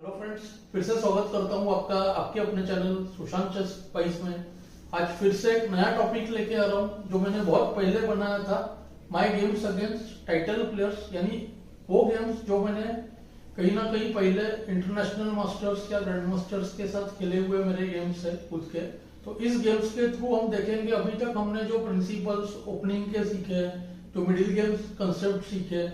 Hello friends, फिर से स्वागत करता हूं आपका आपके अपने चैनल सुशांत चेस स्पाइस में। आज फिर से एक नया टॉपिक लेके आ रहा हूं जो मैंने बहुत पहले बनाया था, my games against title players, यानी वो गेम्स जो मैंने कहीं ना कहीं पहले इंटरनेशनल मास्टर्स या ग्रैंड मास्टर्स के साथ खेले हुए मेरे गेम्स है खुद के। तो इस गेम्स के थ्रू हम देखेंगे अभी तक हमने जो प्रिंसिपल्स ओपनिंग के सीखे, जो मिडिल गेम्स कंसेप्ट सीखे,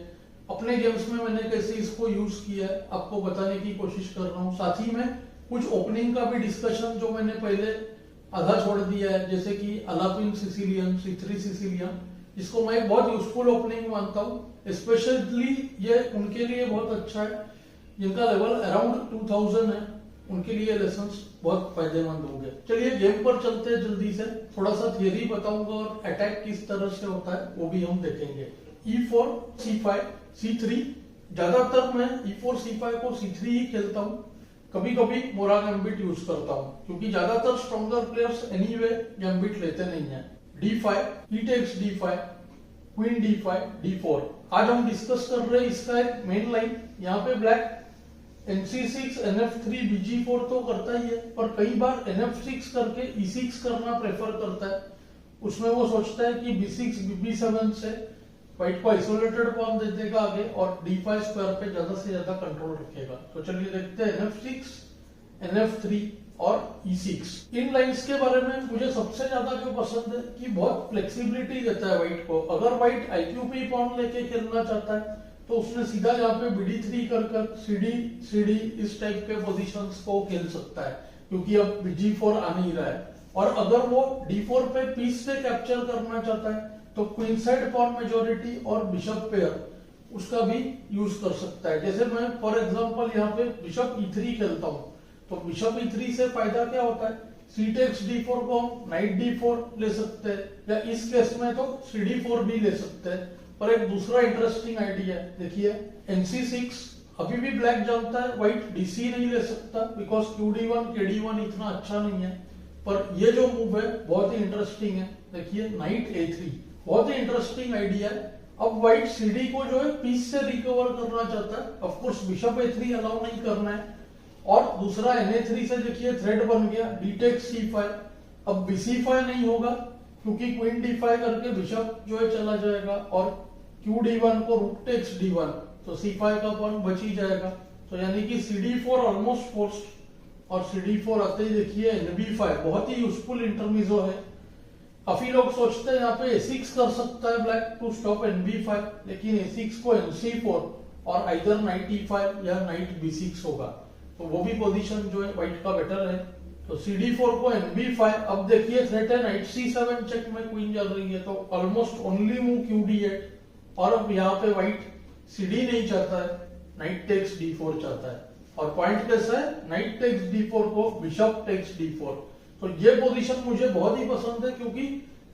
अपने गेम्स में मैंने कैसे इसको यूज किया है आपको बताने की कोशिश कर रहा हूँ। साथ ही में कुछ ओपनिंग का भी डिस्कशन जो मैंने पहले आधा छोड़ दिया है, जैसे कि अलापिन सिसिलियन, C3 सिसिलियन, जिसको मैं एक बहुत यूजफुल ओपनिंग मानता हूँ। स्पेशली ये उनके लिए बहुत अच्छा है जिनका लेवल अराउंड 2000 है, उनके लिए लेसन्स बहुत फायदेमंद होंगे। चलिए गेम पर चलते हैं जल्दी से, थोड़ा सा थियरी बताऊंगा और अटैक किस तरह से होता है वो भी हम देखेंगे। E4, C5, C3, ज्यादातर मैं E4, C5 को C3 ही खेलता हूँ, कभी कभी मोरा गैम्बिट यूज करता हूँ क्योंकि ज्यादातर स्ट्रॉन्गर प्लेयर्स एनीवे गैम्बिट लेते नहीं है। D5, E takes D5, queen D5, D4। आज हम डिस्कस कर रहे हैं इसका एक मेन लाइन। यहाँ पे ब्लैक NC6, NF3, BG4 तो करता ही है, पर कई बार NF6 करके E6 करना प्रेफर करता है। उसमें वो सोचता है कि B6, BB7 से व्हाइट को आइसोलेटेड पॉन दे देगा आगे और D5 स्क्वायर पे ज्यादा से ज्यादा कंट्रोल रखेगा। तो चलिए देखते हैं NF6, NF3 और E6। इन लाइंस के बारे में मुझे सबसे ज्यादा जो पसंद है कि बहुत फ्लेक्सिबिलिटी देता है व्हाइट को। अगर व्हाइट IQP पॉन लेके खेलना चाहता है तो उसने सीधा यहाँ पे BD3 कर CD इस टाइप के पोजीशंस को खेल सकता है क्योंकि अब BG4 आ नहीं रहा है। और अगर वो D4 पे पीस से कैप्चर करना चाहता है तो क्वीन साइड पॉन मेजोरिटी और बिशप पेयर उसका भी यूज कर सकता है। जैसे मैं फॉर एग्जांपल यहाँ पे बिशप E3 खेलता हूँ, तो बिशप E3 से फायदा क्या होता है, C takes D4 को हम नाइट D4 ले सकते हैं, या इस केस में तो CD4 भी ले सकते हैं। पर एक दूसरा इंटरेस्टिंग आइडिया है, देखिए NC6 अभी भी ब्लैक जानता है व्हाइट DC नहीं ले सकता बिकॉज QD1 KD1 इतना अच्छा नहीं है। पर ये जो मूव है बहुत ही इंटरेस्टिंग है, देखिए नाइट A3, बहुत ही इंटरेस्टिंग आइडिया है। अब व्हाइट CD को जो है पीस से रिकवर करना चाहता है, of course bishop A3 allow नहीं करना है। और दूसरा NA3 से देखिए थ्रेड बन गया D takes C5। अब BC5 नहीं होगा क्योंकि क्वीन D5 करके बिशप जो है चला जाएगा और QD1 को रूक टेक्स D1, तो C5 का पॉइंट बच ही जाएगा। तो यानी कि CD4 ऑलमोस्ट फोर्स्ड, और CD4 आते ही देखिए NB5, बहुत ही यूजफुल इंटरमिजो है। काफी लोग सोचते हैं यहाँ पे A6 कर सकता है ब्लैक टू स्टॉप NB5, लेकिन A6 को NC4 और आइदर नाइट E5 या नाइट B6 होगा, तो वो भी पोजीशन जो है व्हाइट का बेटर है। तो CD4 को NB5, अब देखिए थ्रेट है नाइट C7 चेक में क्वीन चल रही है, तो ऑलमोस्ट ओनली मूव QD8। और अब यहाँ पे व्हाइट CD नहीं चाहता है, नाइट टेक्स D4 चाहता है, और पॉइंट कैसा है, नाइट टेक्स D4 को बिशप टेक्स D4। तो ये पोजीशन मुझे बहुत ही पसंद है क्योंकि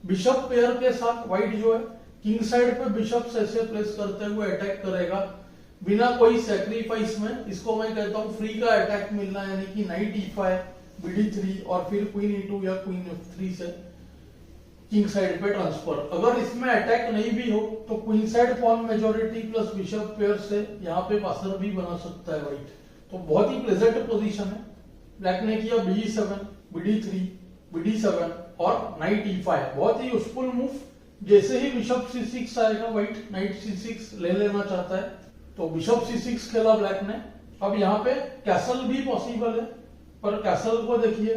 बिशप पेयर के साथ व्हाइट जो है किंग साइड पे बिशप ऐसे प्लेस करते हुए अटैक करेगा बिना कोई सैक्रिफाइस में। इसको मैं कहता हूँ फ्री का अटैक मिलना, यानी कि नाइट E5, BD3 और फिर क्वीन E2 या क्वीन F3 से किंग साइड पे ट्रांसफर। अगर इसमें अटैक नहीं भी हो तो queen side pawn majority plus bishop pair से यहाँ पे पासर भी बना सकता है व्हाइट। तो बहुत ही प्लेजेंट पोजीशन है। ब्लैक ने किया BE7, BD3, BD7 और नाइट E5, बहुत ही यूजफुल मूव। जैसे ही बिशप C6 आएगा व्हाइट नाइट C6 ले लेना चाहता है, तो बिशप C6 खेला ब्लैक ने। अब यहाँ पे कैसल भी पॉसिबल है, पर कैसल को देखिए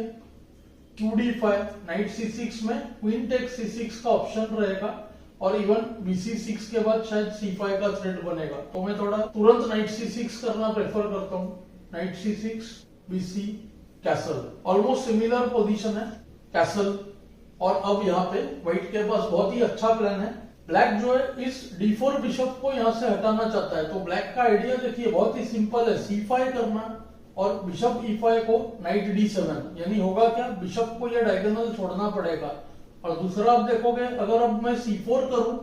QD5, नाइट C6 में क्वीन टेक्स C6 का ऑप्शन रहेगा और इवन BC6 के बाद शायद C5 का थ्रेड बनेगा। तो मैं थोड़ा तुरंत नाइट C6 करना प्रेफर करता हूँ, night C6, BC, castle, almost similar position है कैसल। और अब यहाँ पे व्हाइट के पास बहुत ही अच्छा प्लान है। ब्लैक जो है इस D4 बिशप को यहाँ से हटाना चाहता है, तो ब्लैक का आइडिया देखिए बहुत ही सिंपल है, C5 करना और बिशप E5 को नाइट D7, यानी होगा क्या, बिशप को ये डायगोनल छोड़ना पड़ेगा। और दूसरा आप देखोगे अगर अब मैं C4 करूं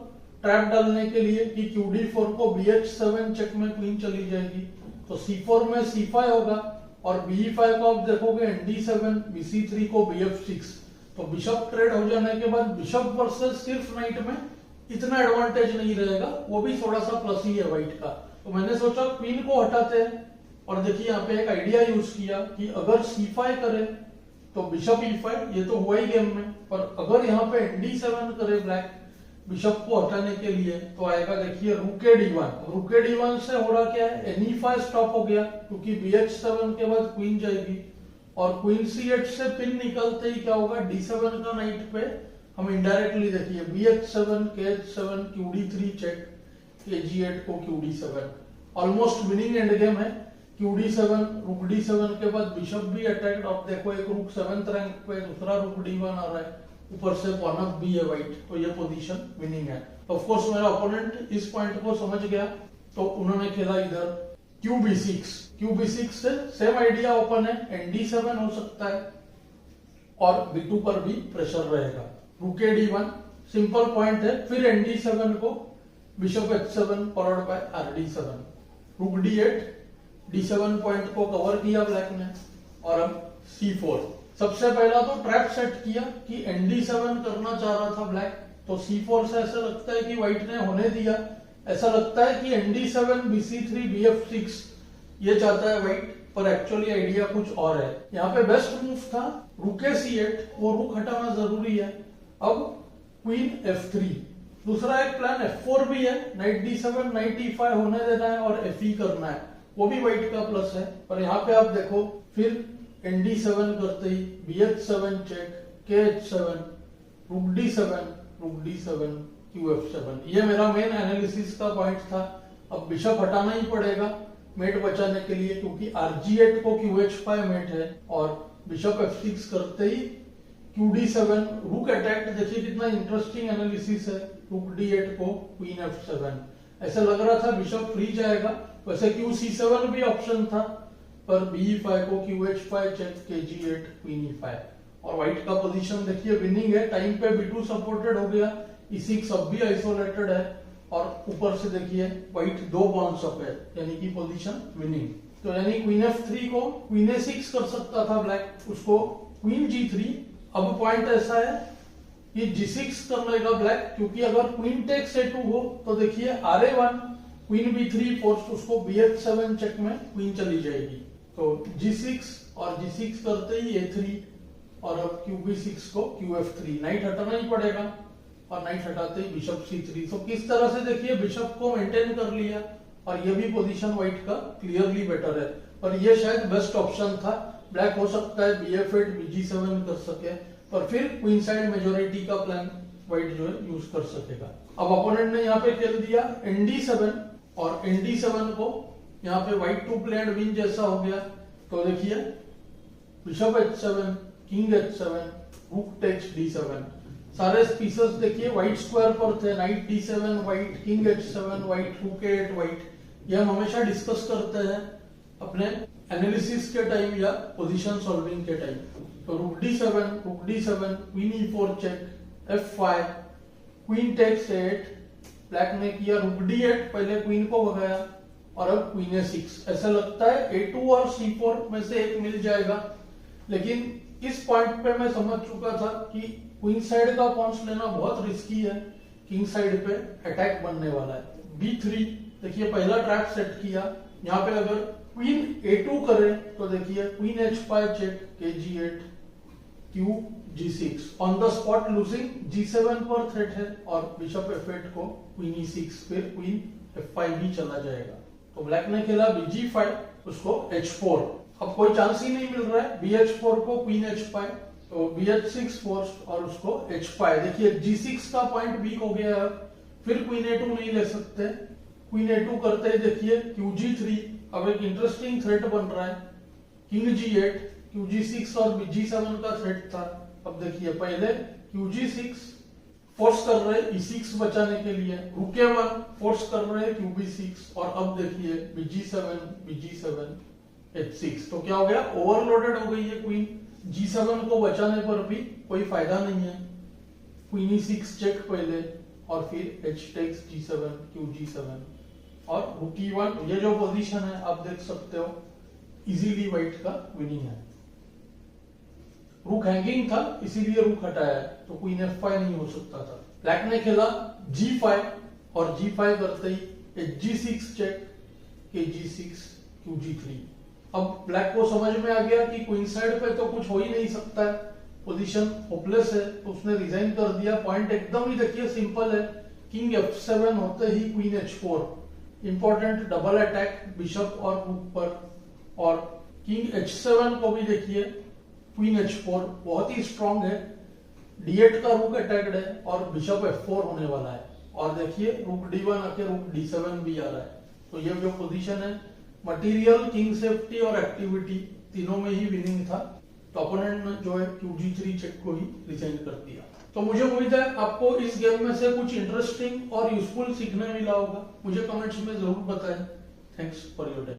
ट्रैप डालने के लिए कि QD4 को BH7 चेक में क्वीन चली जाएगी, तो C4 में C5 होगा और BE5 को आप देखोगे ND7, BC3 को BF6। तो बिशप ट्रेड हो जाने के बाद बिशप वर्सेस सिर्फ नाइट में इतना एडवांटेज नहीं रहेगा, वो भी थोड़ा सा प्लस ही है व्हाइट का। तो मैंने सोचा क्वीन को हटाते हैं और देखिए यहाँ पे एक आइडिया यूज किया कि अगर c5 करे तो बिशप e5, ये तो हुआ ही गेम में, पर अगर यहाँ पे d7 करे ब्लैक बिशप को हटाने के लिए तो आएगा देखिए रूक d1। रूक d1 से हो रहा क्या है, ne5 स्टॉप हो गया क्योंकि bh7 के बाद क्वीन जाएगी और क्वीन c8 से पिन निकलते ही क्या होगा, d7 का नाइट पे हम इनडायरेक्टली देखिए bh7 kh7 qd3 check, kg8 को qd7, almost winning end game है। qd7 रूक d7 के बाद बिशप भी अटैक्ड, अब देखो एक रूक 7th रैंक पे, दूसरा रूक d1 आ रहा है, ऊपर से पॉन अप भी है वाइट, तो ये पोजीशन विनिंग है। ऑफ कोर्स मेरा ओपोनेंट इस पॉइंट को समझ गया तो उन्होंने खेला इधर qb6 से सेम आइडिया ओपन है, nd7 हो सकता है और b2 पर भी प्रेशर रहेगा। रूक d1 सिंपल पॉइंट है, फिर nd7 को bishop h7 followed by rd7, रूक d8, d7 पॉइंट को कवर किया ब्लैक ने और अब c4। सबसे पहला तो ट्रैप सेट किया कि nd7 करना चाह रहा था ब्लैक, तो c4 से ऐसा लगता है कि व्हाइट ने होने दिया, ऐसा लगता है कि nd7 bc3 bf6 ये चाहता है व्हाइट, पर एक्चुअली आइडिया कुछ और है। यहाँ पे बेस्ट मूव था रूक c8, वो रूक हटाना जरूरी है। अब क्वीन f3, दूसरा एक प्लान f4 भी है, नाइट d7 नाइट e5 होने देना है और fe करना है, वो भी व्हाइट का प्लस है। पर यहाँ पे आप देखो फिर nd7 करते ही bh7 चेक, kh7, रूक d7 qf7, ये मेरा मेन एनालिसिस का पॉइंट था। अब बिशप हटाना ही पड़ेगा मेट बचाने के लिए क्योंकि rg8 को qh5 मेट है और बिशप f6 करते ही qd7 रूक अटैक, देखिए कितना इंटरेस्टिंग एनालिसिस है, रूक d8 को क्वीन f7, ऐसा लग रहा था बिशप फ्री जाएगा, वैसे qc7 भी ऑप्शन था पर b5 को qh5 check, kg8 queen e5 और व्हाइट का पोजीशन देखिए विनिंग है। टाइम पे b2 सपोर्टेड हो गया, e6 अब भी आइसोलेटेड है और ऊपर से देखिए व्हाइट 2 पॉन्स अप है, यानी कि पोजीशन विनिंग। तो यानी क्वीन f3 को क्वीन a6 कर सकता था ब्लैक, उसको क्वीन g3। अब पॉइंट ऐसा है कि g6 कर लेगा ब्लैक, क्योंकि अगर क्वीन टेक्स a2 हो तो देखिए ra1 क्वीन b3 फोर्स, उसको bh7 चेक में क्वीन चली जाएगी, तो g6 और g6 करते ही a3 और अब qb6 को qf3, नाइट हटाना ही पड़ेगा और नाइट हटाते ही बिशप c3। तो किस तरह से देखिए बिशप को मेंटेन कर लिया और ये भी पोजीशन व्हाइट का क्लियरली बेटर है, पर ये शायद बेस्ट ऑप्शन था। ब्लैक हो सकता है bf8 bg7 कर सके, पर फिर क्वीन साइड मेजोरिटी का प्लान व्हाइट जो है यूज कर सकेगा। अब अपोनेंट ने यहाँ पे खेल दिया nd7 और nd7 को यहाँ पे व्हाइट टू प्लेड विन जैसा हो गया, तो देखिए बिशप h7 किंग h7 रूक टेक्स d7, सारे पीसेस देखिए व्हाइट स्क्वायर पर थे, night d7 white, king h7 white, रूक a8 व्हाइट। ये हम हमेशा डिस्कस करते हैं अपने एनालिसिस के टाइम या पोजीशन सॉल्विंग के टाइम। तो rook d7 queen e4 check, f5 queen takes a8, black ने किया रूक d8, पहले क्वीन को भगाया और अब क्वीन a6। ऐसा लगता है a2 और c4 में से एक मिल जाएगा, लेकिन इस पॉइंट पे मैं समझ चुका था कि क्वीन साइड का पॉन्स लेना बहुत रिस्की है, किंग साइड पे अटैक बनने वाला है। b3 देखिए पहला ट्रैप सेट किया, यहाँ पे अगर क्वीन a2 करे तो देखिए queen h5 check, kg8 q g6, on the spot losing, g7 पर थ्रेट है और बिशप f8 को क्वीन e6, फिर क्वीन f5 भी चला जाएगा। तो ब्लैक ने खेला bg5, उसको h4, अब कोई चांस ही नहीं मिल रहा है, bh4 को क्वीन h5, तो bh6 फोर्स और उसको h5। देखिए g6 का पॉइंट वीक हो गया है, फिर क्वीन a2 नहीं ले सकते, क्वीन a2 करते ही देखिए qg3, अब एक इंटरेस्टिंग थ्रेट बन रहा है, किंग g8, qg6 और g7 का थ्रेट था। अब देखिए पहले qg6 फोर्स कर रहे e6 बचाने के लिए, रूक a1 फोर्स कर रहे qb6 और अब देखिए bg7 h6। तो क्या हो गया, ओवरलोडेड हो गई है क्वीन, g7 को बचाने पर भी कोई फायदा नहीं है, क्वीन e6 चेक पहले और फिर h टेक्स g7 qg7 और रूक e1। ये जो पोजीशन है आप देख सकते हो इजीली व्हाइट का विनिंग है। रूक हैंगिंग था इसीलिए रूक हटाया है, तो क्वीन f5 नहीं हो सकता था। ब्लैक ने खेला g5 और g5 करते ही g6 चेक, kg6 qg3, अब ब्लैक को समझ में आ गया कि क्वीन साइड पे तो कुछ हो ही नहीं सकता है, पोजीशन होपलेस है, तो उसने रिजाइन कर दिया। पॉइंट एकदम ही देखिए सिंपल है, किंग F7 होते ही queen H4, important double attack bishop और रूक पर। और किंग H7 को भी देखिए क्वीन H4 बहुत ही स्ट्रांग है, D8 का रूक अटैक्ड है और बिशप F4 होने वाला है। और देखिए रूक D1 आके रूक D7 भी आ रहा है। तो ये जो पोजीशन है, मटेरियल, किंग सेफ्टी और एक्टिविटी तीनों में ही विनिंग था। तो अपोनेंट ने जो है QG3 चेक को ही रिजाइन कर दिया। तो मुझे उम्मीद है आपको इस गेम में से कुछ इंटरेस्टिंग और यूजफुल सीखने मिला होगा। मुझे कमेंट्स में जरूर बताएं। Thanks for your time.